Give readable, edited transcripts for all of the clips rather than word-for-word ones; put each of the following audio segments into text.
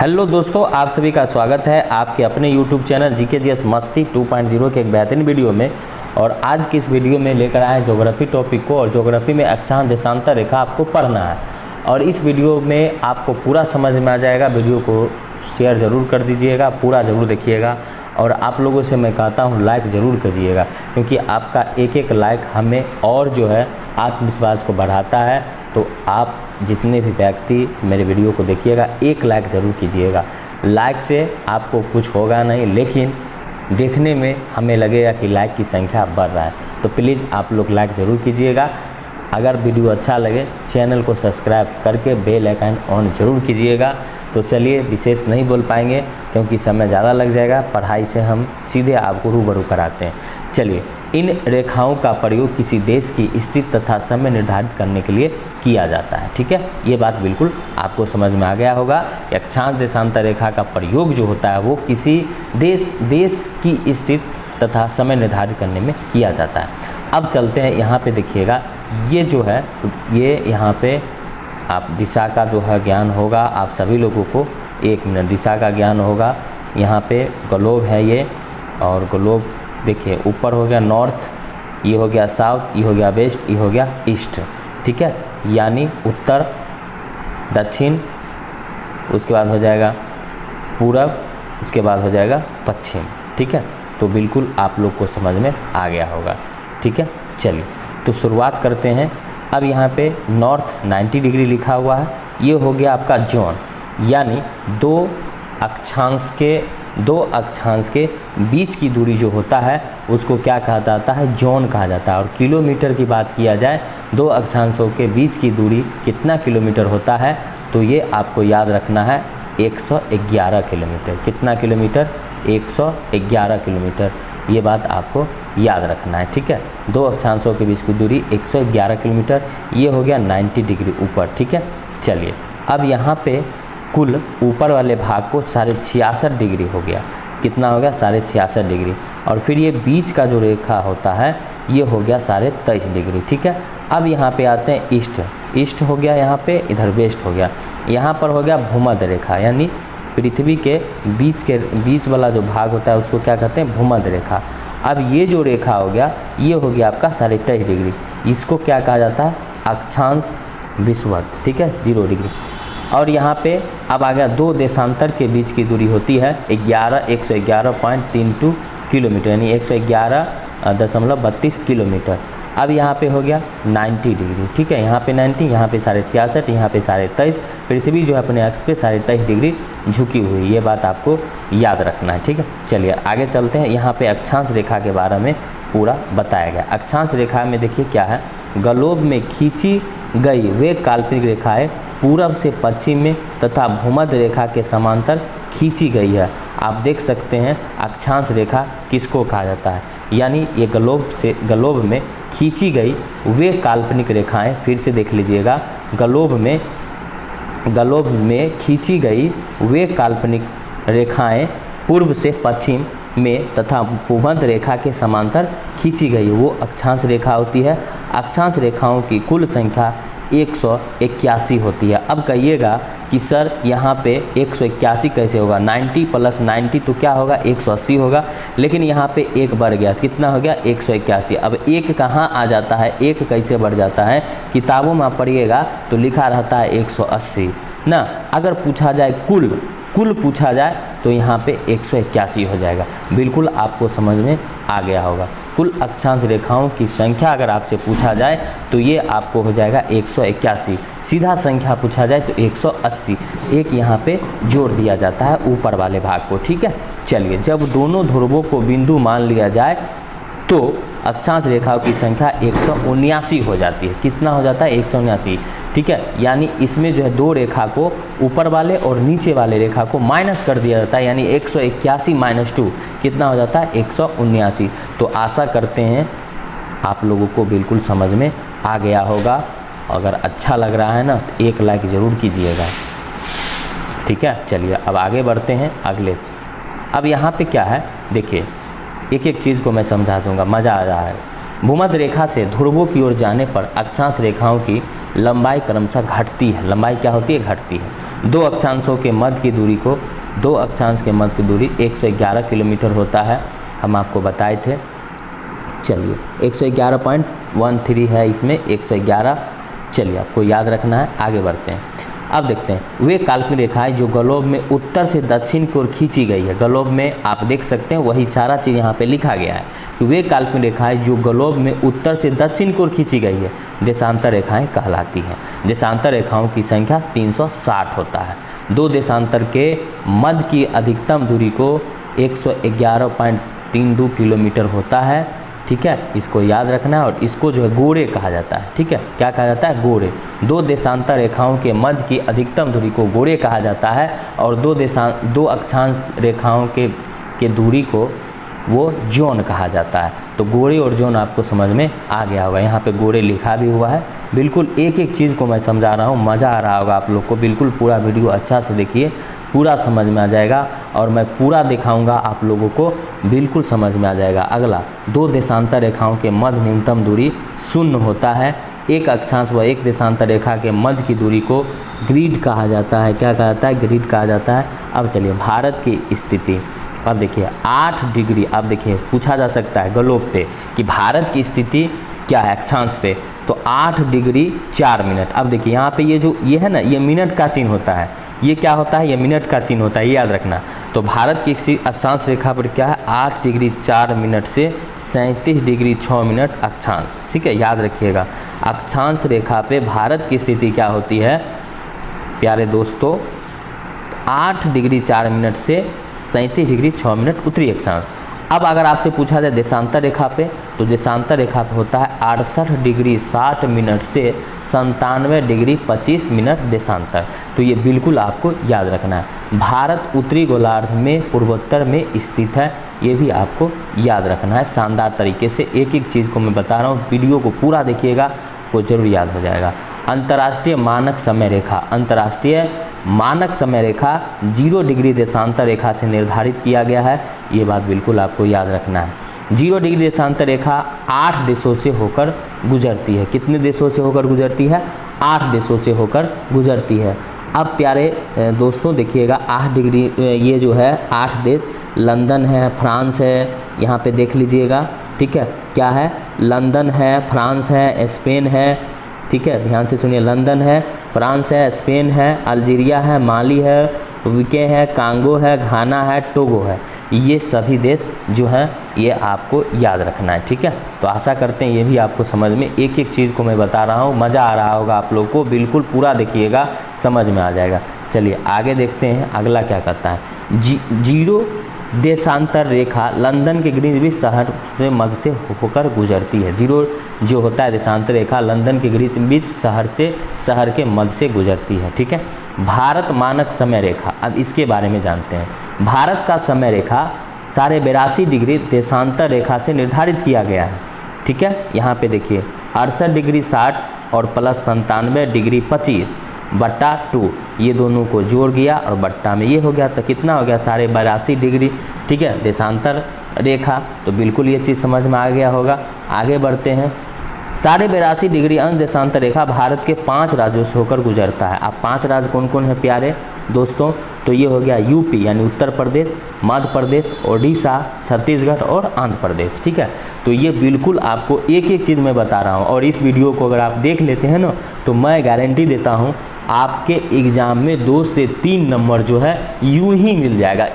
Hello दोस्तों, आप सभी का स्वागत है आपके अपने यूट्यूब चैनल GKGS मस्ती 2.0 के एक बेहतरीन वीडियो में। और आज की इस वीडियो में लेकर आए हैं ज्योग्राफी टॉपिक को। और ज्योग्राफी में अक्षांश देशांतर रेखा आपको पढ़ना है और इस वीडियो में आपको पूरा समझ में आ जाएगा। वीडियो को शेयर ज़रूर कर दीजिएगा, पूरा ज़रूर देखिएगा और आप लोगों से मैं कहता हूँ लाइक ज़रूर करिएगा, क्योंकि आपका एक एक लाइक हमें और जो है आत्मविश्वास को बढ़ाता है। तो आप जितने भी व्यक्ति मेरे वीडियो को देखिएगा एक लाइक ज़रूर कीजिएगा। लाइक से आपको कुछ होगा नहीं, लेकिन देखने में हमें लगेगा कि लाइक की संख्या बढ़ रहा है। तो प्लीज़ आप लोग लाइक ज़रूर कीजिएगा। अगर वीडियो अच्छा लगे चैनल को सब्सक्राइब करके बेल आइकन ऑन ज़रूर कीजिएगा। तो चलिए, विशेष नहीं बोल पाएंगे क्योंकि समय ज़्यादा लग जाएगा। पढ़ाई से हम सीधे आपको रूबरू कराते हैं। चलिए, इन रेखाओं का प्रयोग किसी देश की स्थिति तथा समय निर्धारित करने के लिए किया जाता है। ठीक है, ये बात बिल्कुल आपको समझ में आ गया होगा कि अक्षांश देशांतर रेखा का प्रयोग जो होता है वो किसी देश की स्थिति तथा समय निर्धारित करने में किया जाता है। अब चलते हैं, यहाँ पे देखिएगा, ये जो है ये यहाँ पे आप दिशा का जो है ज्ञान होगा आप सभी लोगों को। 1 मिनट, दिशा का ज्ञान होगा। यहाँ पे ग्लोब है ये, और ग्लोब देखिए ऊपर हो गया नॉर्थ, ये हो गया साउथ, ये हो गया वेस्ट, ये हो गया ईस्ट। ठीक है, यानी उत्तर, दक्षिण, उसके बाद हो जाएगा पूरब, उसके बाद हो जाएगा पश्चिम। ठीक है, तो बिल्कुल आप लोग को समझ में आ गया होगा। ठीक है, चलिए तो शुरुआत करते हैं। अब यहाँ पे नॉर्थ 90 डिग्री लिखा हुआ है, ये हो गया आपका जोन, यानी दो अक्षांश के बीच की दूरी जो होता है उसको क्या कहा जाता है, जोन कहा जाता है। और किलोमीटर की बात किया जाए, दो अक्षांशों के बीच की दूरी कितना किलोमीटर होता है, तो ये आपको याद रखना है 111 किलोमीटर। कितना किलोमीटर? 111 किलोमीटर। ये बात आपको याद रखना है। ठीक है, दो अक्षांशों के बीच की दूरी 111 किलोमीटर, ये हो गया 90 डिग्री ऊपर। ठीक है, चलिए अब यहाँ पे कुल ऊपर वाले भाग को 66.5 डिग्री हो गया। कितना हो गया? 66.5 डिग्री। और फिर ये बीच का जो रेखा होता है ये हो गया 23.5 डिग्री। ठीक है, अब यहाँ पे आते हैं ईस्ट हो गया, यहाँ पे इधर वेस्ट हो गया। यहाँ पर हो गया भूमध्य रेखा, यानी पृथ्वी के बीच वाला जो भाग होता है उसको क्या कहते हैं? भूमध्य रेखा। अब ये जो रेखा हो गया ये हो गया आपका 23.5 डिग्री। इसको क्या कहा जाता है? अक्षांश विषुवत। ठीक है, 0 डिग्री। और यहाँ पे अब आ गया दो देशांतर के बीच की दूरी होती है 111.32 किलोमीटर, यानी 111.32 किलोमीटर। अब यहाँ पे हो गया 90 डिग्री। ठीक है, यहाँ पे 90, यहाँ पे 66.5, यहाँ पे 23.5। पृथ्वी जो है अपने अक्ष पे 23.5 डिग्री झुकी हुई, ये बात आपको याद रखना है। ठीक है, चलिए आगे चलते हैं। यहाँ पे अक्षांश रेखा के बारे में पूरा बताया गया। अक्षांश रेखा में देखिए क्या है, ग्लोब में खींची गई वे काल्पनिक रेखाएं पूरब से पश्चिम में तथा भूमध्य रेखा के समांतर खींची गई है। आप देख सकते हैं अक्षांश रेखा किसको कहा जाता है, यानी ये ग्लोब में खींची गई वे काल्पनिक रेखाएं, फिर से देख लीजिएगा, ग्लोब में खींची गई वे काल्पनिक रेखाएं पूर्व से पश्चिम में तथा भूमध्य रेखा के समांतर खींची गई वो अक्षांश रेखा होती है। अक्षांश रेखाओं की कुल संख्या 181 होती है। अब कहिएगा कि सर यहाँ पे 181 कैसे होगा? 90 + 90 तो क्या होगा? 180 होगा। लेकिन यहाँ पे एक बढ़ गया, कितना हो गया? 181। अब एक कहाँ आ जाता है, एक कैसे बढ़ जाता है? किताबों में आप पढ़िएगा तो लिखा रहता है 180 ना। अगर पूछा जाए कुल पूछा जाए तो यहाँ पे 181 हो जाएगा। बिल्कुल आपको समझ में आ गया होगा। कुल अक्षांश रेखाओं की संख्या अगर आपसे पूछा जाए तो ये आपको हो जाएगा 181। सीधा संख्या पूछा जाए तो 180, एक यहाँ पे जोड़ दिया जाता है ऊपर वाले भाग को। ठीक है, चलिए जब दोनों ध्रुवों को बिंदु मान लिया जाए तो अक्षांश रेखाओं की संख्या 179 हो जाती है। कितना हो जाता है? 179। ठीक है, यानी इसमें जो है दो रेखा को, ऊपर वाले और नीचे वाले रेखा को माइनस कर दिया जाता है, यानी 181 - 2 कितना हो जाता है? 179। तो आशा करते हैं आप लोगों को बिल्कुल समझ में आ गया होगा। अगर अच्छा लग रहा है ना तो एक लाइक ज़रूर कीजिएगा। ठीक है, चलिए अब आगे बढ़ते हैं अगले। अब यहाँ पे क्या है देखिए, एक एक चीज़ को मैं समझा दूंगा, मज़ा आ रहा है। भूमध्य रेखा से ध्रुवों की ओर जाने पर अक्षांश रेखाओं की लंबाई क्रमशः घटती है। लंबाई क्या होती है? घटती है। दो अक्षांशों के मध्य की दूरी को, दो अक्षांश के मध्य की दूरी 111 किलोमीटर होता है, हम आपको बताए थे। चलिए 111.13 है इसमें, 111। चलिए आपको याद रखना है, आगे बढ़ते हैं। अब देखते हैं वे काल्पनिक रेखाएं जो ग्लोब में उत्तर से दक्षिण की ओर खींची गई है। ग्लोब में आप देख सकते हैं वही सारा चीज़ यहाँ पे लिखा गया है कि वे काल्पनिक रेखाएं जो ग्लोब में उत्तर से दक्षिण की ओर खींची गई है देशांतर रेखाएं कहलाती हैं। देशांतर रेखाओं की संख्या 360 होता है। दो देशांतर के मध्य की अधिकतम दूरी को 111.32 किलोमीटर होता है। ठीक है, इसको याद रखना है। और इसको जो है गोरे कहा जाता है। ठीक है, क्या कहा जाता है? गोरे। दो देशांतर रेखाओं के मध्य की अधिकतम दूरी को गोरे कहा जाता है और दो अक्षांश रेखाओं के दूरी को वो जोन कहा जाता है। तो गोरे और जोन आपको समझ में आ गया होगा। यहाँ पे गोरे लिखा भी हुआ है। बिल्कुल एक एक चीज़ को मैं समझा रहा हूँ, मज़ा आ रहा होगा आप लोग को। बिल्कुल पूरा वीडियो अच्छा से देखिए, पूरा समझ में आ जाएगा और मैं पूरा दिखाऊंगा आप लोगों को, बिल्कुल समझ में आ जाएगा। अगला, दो देशांतर रेखाओं के मध्य न्यूनतम दूरी 0 होता है। एक अक्षांश व एक देशांतर रेखा के मध्य की दूरी को ग्रिड कहा जाता है। क्या कहा जाता है? ग्रिड कहा जाता है। अब चलिए भारत की स्थिति, अब देखिए 8 डिग्री, अब देखिए पूछा जा सकता है ग्लोब पे कि भारत की स्थिति क्या है अक्षांश पे, तो 8 डिग्री 4 मिनट। अब देखिए यहाँ पे ये है ना, ये मिनट का चिन्ह होता है। ये क्या होता है? ये मिनट का चिन्ह होता है, ये याद रखना। तो भारत की अक्षांश रेखा पर क्या है? 8 डिग्री 4 मिनट से 37 डिग्री 6 मिनट अक्षांश। ठीक है, याद रखिएगा। अक्षांश रेखा पे भारत की स्थिति क्या होती है प्यारे दोस्तों? 8 डिग्री 4 मिनट से 37 डिग्री 6 मिनट उत्तरी अक्षांश। अब अगर आपसे पूछा जाए देशांतर रेखा पे, तो देशांतर रेखा पे होता है 68 डिग्री 60 मिनट से 97 डिग्री 25 मिनट देशांतर। तो ये बिल्कुल आपको याद रखना है। भारत उत्तरी गोलार्ध में पूर्वोत्तर में स्थित है, ये भी आपको याद रखना है। शानदार तरीके से एक एक चीज़ को मैं बता रहा हूँ, वीडियो को पूरा देखिएगा, आपको जरूर याद हो जाएगा। अंतर्राष्ट्रीय मानक समय रेखा, अंतर्राष्ट्रीय मानक समय रेखा 0 डिग्री देशांतर रेखा से निर्धारित किया गया है। ये बात बिल्कुल आपको याद रखना है। 0 डिग्री देशांतर रेखा 8 देशों से होकर गुजरती है। कितने देशों से होकर गुजरती है? 8 देशों से होकर गुजरती है। अब प्यारे दोस्तों देखिएगा 8 डिग्री, ये जो है 8 देश, लंदन है, फ्रांस है, यहाँ पे देख लीजिएगा। ठीक है, क्या है? लंदन है, फ्रांस है, स्पेन है। ठीक है, ध्यान से सुनिए, लंदन है, फ्रांस है, स्पेन है, अल्जीरिया है, माली है, विके है, कांगो है, घाना है, टोगो है। ये सभी देश जो हैं ये आपको याद रखना है। ठीक है, तो आशा करते हैं ये भी आपको समझ में, एक एक चीज़ को मैं बता रहा हूँ, मज़ा आ रहा होगा आप लोग को। बिल्कुल पूरा देखिएगा, समझ में आ जाएगा। चलिए आगे देखते हैं अगला क्या कहता है। 0 देशांतर रेखा लंदन के ग्रीनविच शहर से मध्य से होकर गुजरती है। 0 जो होता है देशांतर रेखा लंदन के ग्रीनविच शहर के मध्य से गुजरती है। ठीक है, भारत मानक समय रेखा, अब इसके बारे में जानते हैं। भारत का समय रेखा 82.5 डिग्री देशांतर रेखा से निर्धारित किया गया है। ठीक है, यहाँ पे देखिए 68 डिग्री 60 और प्लस 97 डिग्री 25 बट्टा 2, ये दोनों को जोड़ गया और बट्टा में ये हो गया, तो कितना हो गया? 82.5 डिग्री। ठीक है, देशांतर रेखा, तो बिल्कुल ये चीज़ समझ में आ गया होगा। आगे बढ़ते हैं। 82.5 डिग्री अंश देशांतर रेखा भारत के 5 राज्यों से होकर गुजरता है। अब 5 राज्य कौन कौन है प्यारे दोस्तों? तो ये हो गया यूपी यानी उत्तर प्रदेश, मध्य प्रदेश, ओडिशा, छत्तीसगढ़ और आंध्र प्रदेश। ठीक है, तो ये बिल्कुल आपको एक एक चीज़ मैं बता रहा हूँ और इस वीडियो को अगर आप देख लेते हैं ना, तो मैं गारंटी देता हूँ आपके एग्ज़ाम में 2 से 3 नंबर जो है यूं ही मिल जाएगा,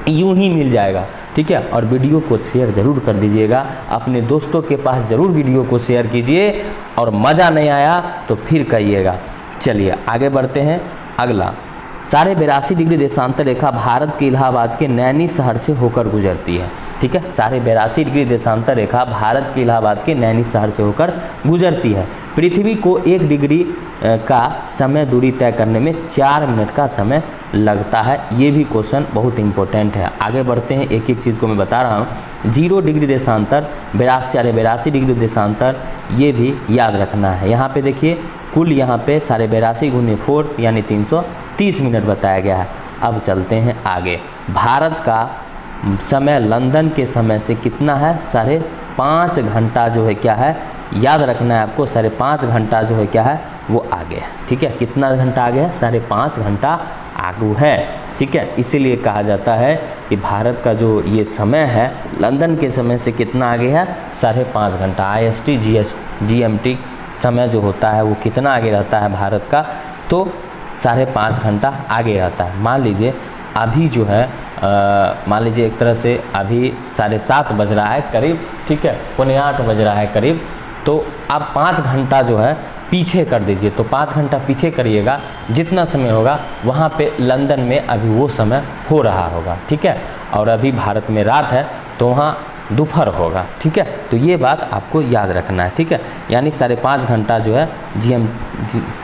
यूं ही मिल जाएगा। ठीक है, और वीडियो को शेयर ज़रूर कर दीजिएगा, अपने दोस्तों के पास ज़रूर वीडियो को शेयर कीजिए और मज़ा नहीं आया तो फिर कहिएगा। चलिए आगे बढ़ते हैं। अगला, 82.5 डिग्री देशांतर रेखा भारत के इलाहाबाद के नैनी शहर से होकर गुजरती है। ठीक है, 82.5 डिग्री देशांतर रेखा भारत के इलाहाबाद के नैनी शहर से होकर गुजरती है। पृथ्वी को 1 डिग्री का समय दूरी तय करने में 4 मिनट का समय लगता है। ये भी क्वेश्चन बहुत इंपॉर्टेंट है। आगे बढ़ते हैं, एक एक चीज़ को मैं बता रहा हूँ। 0 डिग्री देशांतर 82 डिग्री देशांतर, ये भी याद रखना है। यहाँ पे देखिए कुल यहाँ पे 82.5 गुने 4 यानी 330 मिनट बताया गया है। अब चलते हैं आगे। भारत का समय लंदन के समय से कितना है? 5 घंटा जो है क्या है, याद रखना है आपको, 5.5 घंटा जो है क्या है वो आगे है। ठीक है, कितना घंटा आगे है, 5.5 घंटा आगू है। ठीक है, इसीलिए कहा जाता है कि भारत का जो ये समय है लंदन के समय से कितना आगे है, 5.5 घंटा। IST GMT समय जो होता है वो कितना आगे रहता है भारत का, तो 5.5 घंटा आगे रहता है। मान लीजिए अभी जो है मान लीजिए एक तरह से अभी 7:30 बज रहा है करीब, ठीक है, 7:45 बज रहा है करीब, तो आप 5 घंटा जो है पीछे कर दीजिए। तो 5 घंटा पीछे करिएगा, जितना समय होगा वहाँ पे लंदन में अभी वो समय हो रहा होगा। ठीक है, और अभी भारत में रात है तो वहाँ दोपहर होगा। ठीक है, तो ये बात आपको याद रखना है। ठीक है, यानी 5.5 घंटा जो है GM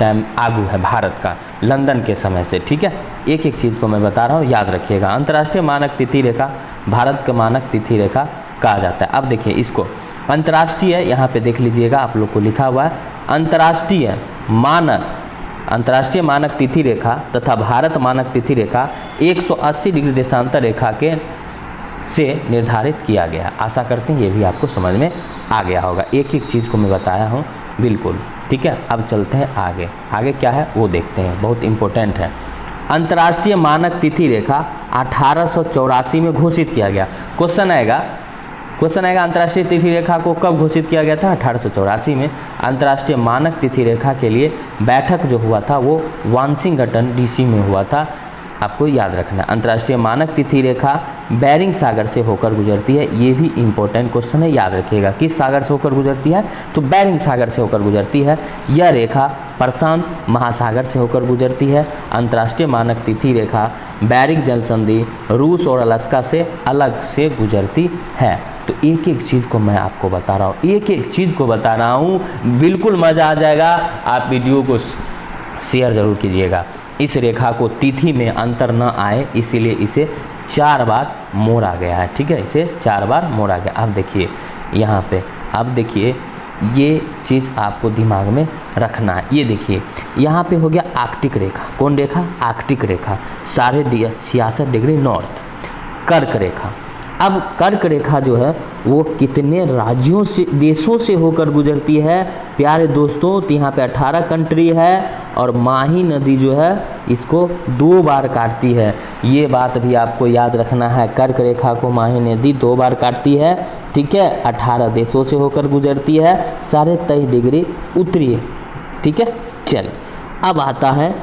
टाइम आगू है भारत का लंदन के समय से। ठीक है, एक एक चीज़ को मैं बता रहा हूँ, याद रखिएगा। अंतर्राष्ट्रीय मानक तिथि रेखा भारत का मानक तिथि रेखा कहा जाता है। अब देखिए इसको अंतर्राष्ट्रीय, यहाँ पे देख लीजिएगा आप लोग को लिखा हुआ है अंतर्राष्ट्रीय मानक तिथि रेखा तथा भारत मानक तिथि रेखा 180 डिग्री देशांतर रेखा के से निर्धारित किया गया। आशा करते हैं ये भी आपको समझ में आ गया होगा। एक एक चीज़ को मैं बताया हूँ बिल्कुल। ठीक है, अब चलते हैं आगे। आगे क्या है वो देखते हैं, बहुत इम्पोर्टेंट है। अंतर्राष्ट्रीय मानक तिथि रेखा 1884 में घोषित किया गया। क्वेश्चन आएगा अंतर्राष्ट्रीय तिथि रेखा को कब घोषित किया गया था, 1884 में। अंतर्राष्ट्रीय मानक तिथि रेखा के लिए बैठक जो हुआ था वो वाशिंगटन DC में हुआ था। आपको याद रखना, अंतर्राष्ट्रीय मानक तिथि रेखा बेरिंग सागर से होकर गुजरती है। ये भी इम्पोर्टेंट क्वेश्चन है, याद रखिएगा। किस सागर से होकर गुजरती है, तो बेरिंग सागर से होकर गुजरती है। यह रेखा प्रशांत महासागर से होकर गुजरती है। अंतर्राष्ट्रीय मानक तिथि रेखा बेरिंग जल संधि रूस और अलास्का से अलग से गुजरती है। तो एक एक चीज़ को मैं आपको बता रहा हूँ, एक एक चीज़ को बता रहा हूँ, बिल्कुल मज़ा आ जाएगा। आप वीडियो को शेयर ज़रूर कीजिएगा। इस रेखा को तिथि में अंतर न आए इसीलिए इसे 4 बार मोड़ा गया है। ठीक है, इसे 4 बार मोड़ा गया। अब देखिए यहाँ पे, अब देखिए ये चीज़ आपको दिमाग में रखना है। ये देखिए यहाँ पे हो गया आर्कटिक रेखा। कौन रेखा, आर्कटिक रेखा 66.5 डिग्री नॉर्थ। कर्क रेखा, अब कर्क रेखा जो है वो कितने राज्यों से, देशों से होकर गुजरती है प्यारे दोस्तों, तो यहाँ पे 18 कंट्री है और माही नदी जो है इसको 2 बार काटती है। ये बात भी आपको याद रखना है, कर्क रेखा को माही नदी 2 बार काटती है। ठीक है, 18 देशों से होकर गुजरती है, 23.5 डिग्री उत्तरी। ठीक है, चल अब आता है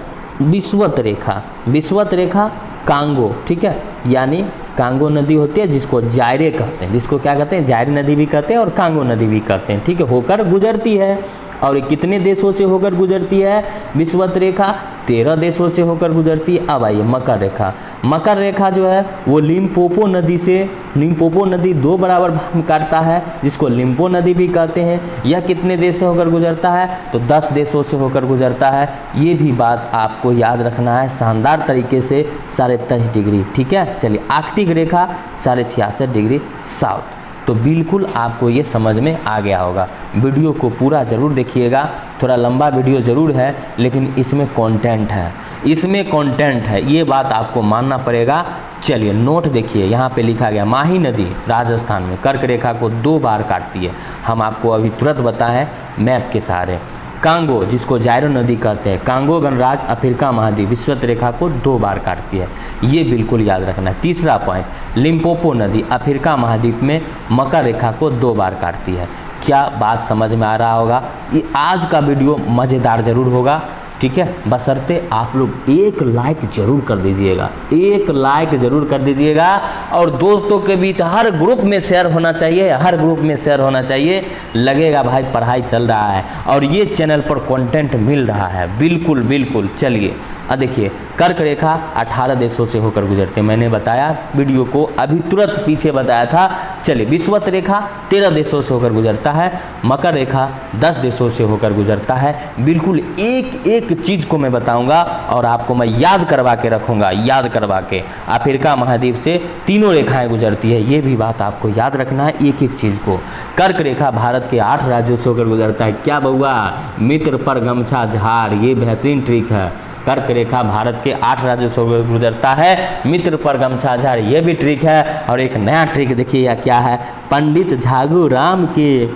विषुवत रेखा। विषुवत रेखा कांगो, ठीक है, यानी कांगो नदी होती है जिसको जायरे कहते हैं, जिसको क्या कहते हैं, जायरे नदी भी कहते हैं और कांगो नदी भी कहते हैं। ठीक है, होकर गुजरती है। और कितने देशों से होकर गुजरती है विषुवत रेखा, 13 देशों से होकर गुजरती है। अब आइए मकर रेखा। मकर रेखा जो है वो लिम्पोपो नदी से, लिम्पोपो नदी 2 बराबर भाग काटता है जिसको लिम्पो नदी भी कहते हैं। यह कितने देश से होकर गुजरता है, तो 10 देशों से होकर गुजरता है। ये भी बात आपको याद रखना है शानदार तरीके से, 23.5 डिग्री। ठीक है, चलिए आर्कटिक रेखा 66.5 डिग्री साउथ। तो बिल्कुल आपको ये समझ में आ गया होगा। वीडियो को पूरा ज़रूर देखिएगा, थोड़ा लंबा वीडियो ज़रूर है लेकिन इसमें कंटेंट है, इसमें कंटेंट है, ये बात आपको मानना पड़ेगा। चलिए नोट देखिए, यहाँ पे लिखा गया माही नदी राजस्थान में कर्क रेखा को 2 बार काटती है। हम आपको अभी तुरंत बताएं मैप के सहारे। कांगो जिसको जायरो नदी कहते हैं, कांगो गणराज अफ्रीका महाद्वीप विषुवत रेखा को 2 बार काटती है, ये बिल्कुल याद रखना है। तीसरा पॉइंट, लिम्पोपो नदी अफ्रीका महाद्वीप में मकर रेखा को 2 बार काटती है। क्या बात समझ में आ रहा होगा। ये आज का वीडियो मज़ेदार ज़रूर होगा। ठीक है, बशर्ते आप लोग एक लाइक जरूर कर दीजिएगा, एक लाइक जरूर कर दीजिएगा और दोस्तों के बीच हर ग्रुप में शेयर होना चाहिए, हर ग्रुप में शेयर होना चाहिए। लगेगा भाई पढ़ाई चल रहा है और ये चैनल पर कंटेंट मिल रहा है। बिल्कुल बिल्कुल। चलिए अब देखिए, कर्क रेखा 18 देशों से होकर गुजरते, मैंने बताया वीडियो को अभी तुरंत पीछे बताया था। चलिए विषुवत रेखा 13 देशों से होकर गुजरता है, मकर रेखा 10 देशों से होकर गुजरता है। बिल्कुल एक एक चीज़ को मैं बताऊंगा और आपको मैं याद करवा के रखूंगा, याद करवा के। अफ्रीका महाद्वीप से 3 रेखाएं गुजरती है, ये भी बात आपको याद रखना है एक एक चीज़ को। कर्क रेखा भारत के 8 राज्यों से होकर गुजरता है। क्या बउआ, मित्र पर गमछा झाड़, ये बेहतरीन ट्रिक है। कर्क रेखा भारत के 8 राज्यों से होकर गुजरता है। मित्र पर गमछा झाड़, ये भी ट्रिक है। और एक नया ट्रिक देखिए यह क्या है, पंडित झागू राम के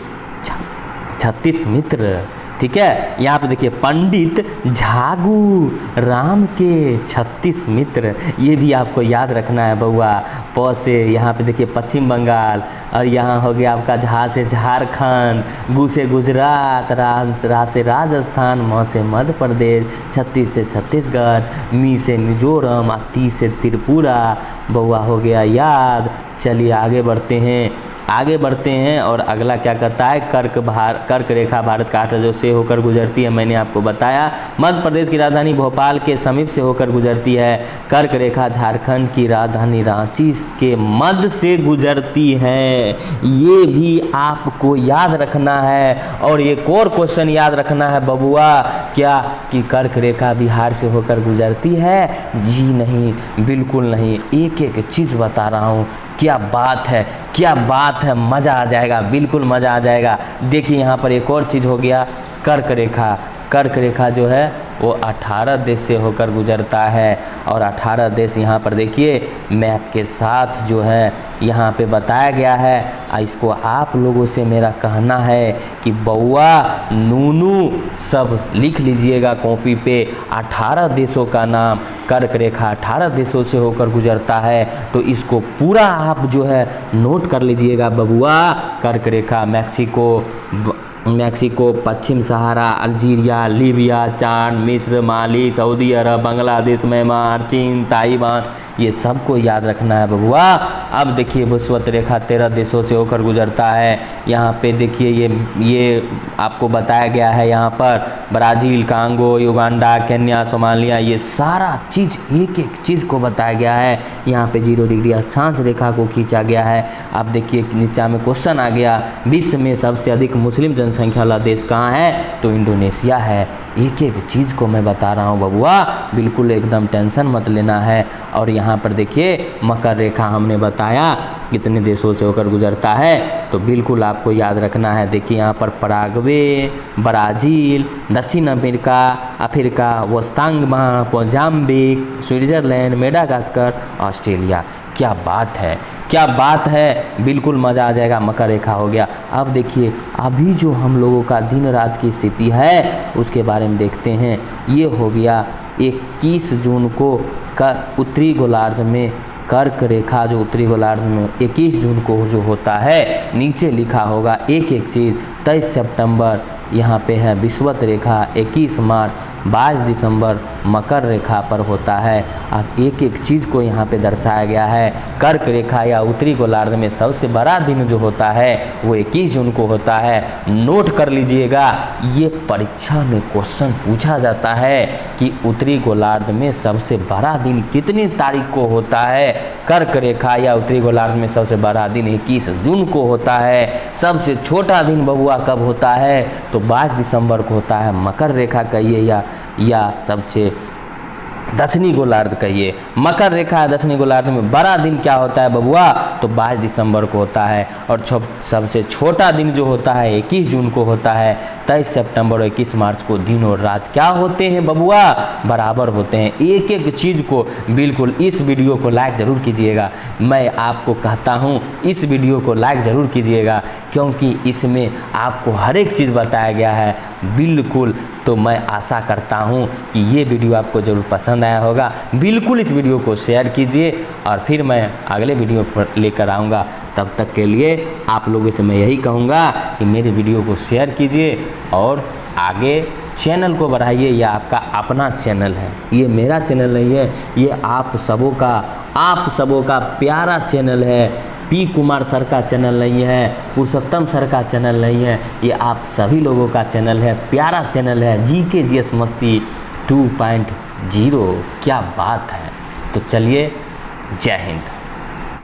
36 मित्र। ठीक है, यहाँ पे देखिए पंडित झागू राम के 36 मित्र, ये भी आपको याद रखना है बउआ। प से यहाँ पे देखिए पश्चिम बंगाल, और यहाँ हो गया आपका झा से झारखंड, गु से गुजरात, रा से राजस्थान, म से मध्य प्रदेश, 36 से छत्तीसगढ़, मी से मिजोरम, 30 से त्रिपुरा। बउआ हो गया याद। चलिए आगे बढ़ते हैं और अगला क्या कहता है, कर्क रेखा भारत के 8 राज्यों से होकर गुजरती है। मैंने आपको बताया मध्य प्रदेश की राजधानी भोपाल के समीप से होकर गुजरती है। कर्क रेखा झारखंड की राजधानी रांची के मध्य से गुजरती है। ये भी आपको याद रखना है। और एक और क्वेश्चन याद रखना है बबुआ, क्या कि कर्क रेखा बिहार से होकर गुजरती है? जी नहीं, बिल्कुल नहीं। एक एक चीज़ बता रहा हूँ। क्या बात है, क्या बात है, मज़ा आ जाएगा, बिल्कुल मज़ा आ जाएगा। देखिए यहाँ पर एक और चीज़ हो गया, कर्क रेखा जो है वो 18 देश से होकर गुजरता है। और 18 देश यहाँ पर देखिए मैप के साथ जो है यहाँ पे बताया गया है। इसको आप लोगों से मेरा कहना है कि बउआ नूनू सब लिख लीजिएगा कॉपी पे। 18 देशों का नाम, कर्क रेखा 18 देशों से होकर गुजरता है, तो इसको पूरा आप जो है नोट कर लीजिएगा बबुआ। कर्क रेखा मैक्सिको, पश्चिम सहारा, अल्जीरिया, लीबिया, चाड, मिस्र, माली, सऊदी अरब, बांग्लादेश, म्यांमार, चीन, ताइवान, ये सबको याद रखना है बबुआ। अब देखिए विषुवत रेखा 13 देशों से होकर गुजरता है। यहाँ पे देखिए ये आपको बताया गया है। यहाँ पर Brazil, Congo, Uganda, Kenya, Somalia, ये सारा चीज़ एक एक चीज़ को बताया गया है। यहाँ पे 0 डिग्री अक्षांश रेखा को खींचा गया है। अब देखिए नीचा में क्वेश्चन आ गया, विश्व में सबसे अधिक मुस्लिम जनसंख्या वाला देश कहाँ है? तो इंडोनेशिया है। एक एक चीज़ को मैं बता रहा हूँ बबुआ, बिल्कुल एकदम टेंशन मत लेना है। और यहाँ पर देखिए मकर रेखा हमने बताया कितने देशों से होकर गुजरता है, तो बिल्कुल आपको याद रखना है। देखिए यहाँ पर पराग्वे, ब्राज़ील, दक्षिण अफ्रीका, वोस्तांगमा, मोजाम्बिक, स्विट्ज़रलैंड, मेडागास्कर, ऑस्ट्रेलिया। क्या बात है, क्या बात है, बिल्कुल मज़ा आ जाएगा। मकर रेखा हो गया। अब देखिए अभी जो हम लोगों का दिन रात की स्थिति है उसके बारे में देखते हैं। ये हो गया 21 जून को उत्तरी गोलार्ध में कर्क रेखा जो उत्तरी गोलार्ध में 21 जून को जो होता है, नीचे लिखा होगा एक एक चीज़। 23 सितंबर यहाँ पे है विषुवत रेखा, 21 मार्च, 22 दिसंबर मकर रेखा पर होता है। अब एक एक चीज़ को यहाँ पे दर्शाया गया है। कर्क रेखा या उत्तरी गोलार्ध में सबसे बड़ा दिन जो होता है वो 21 जून को होता है। नोट कर लीजिएगा, ये परीक्षा में क्वेश्चन पूछा जाता है कि उत्तरी गोलार्ध में सबसे बड़ा दिन कितनी तारीख को होता है। कर्क रेखा या उत्तरी गोलार्ध में सबसे बड़ा दिन 21 जून को होता है। सबसे छोटा दिन बबुआ कब होता है? तो 22 दिसंबर को होता है। मकर रेखा कहिए या सबसे दक्षिणी गोलार्ध कहिए, मकर रेखा दक्षिणी गोलार्ध में बड़ा दिन क्या होता है बबुआ? तो 22 दिसंबर को होता है। और सबसे छोटा दिन जो होता है 21 जून को होता है। 23 सितंबर और 21 मार्च को दिन और रात क्या होते हैं बबुआ? बराबर होते हैं। एक एक चीज़ को बिल्कुल इस वीडियो को लाइक ज़रूर कीजिएगा। मैं आपको कहता हूँ इस वीडियो को लाइक ज़रूर कीजिएगा, क्योंकि इसमें आपको हर एक चीज़ बताया गया है बिल्कुल। तो मैं आशा करता हूँ कि ये वीडियो आपको ज़रूर पसंद आया होगा। बिल्कुल इस वीडियो को शेयर कीजिए और फिर मैं अगले वीडियो पर लेकर आऊँगा। तब तक के लिए आप लोगों से मैं यही कहूँगा कि मेरे वीडियो को शेयर कीजिए और आगे चैनल को बढ़ाइए। यह आपका अपना चैनल है, ये मेरा चैनल नहीं है, ये आप सबों का प्यारा चैनल है। पी कुमार सर का चैनल नहीं है, पुरुषोत्तम सर का चैनल नहीं है, ये आप सभी लोगों का चैनल है, प्यारा चैनल है। GKGS मस्ती 2.0। क्या बात है। तो चलिए, जय हिंद।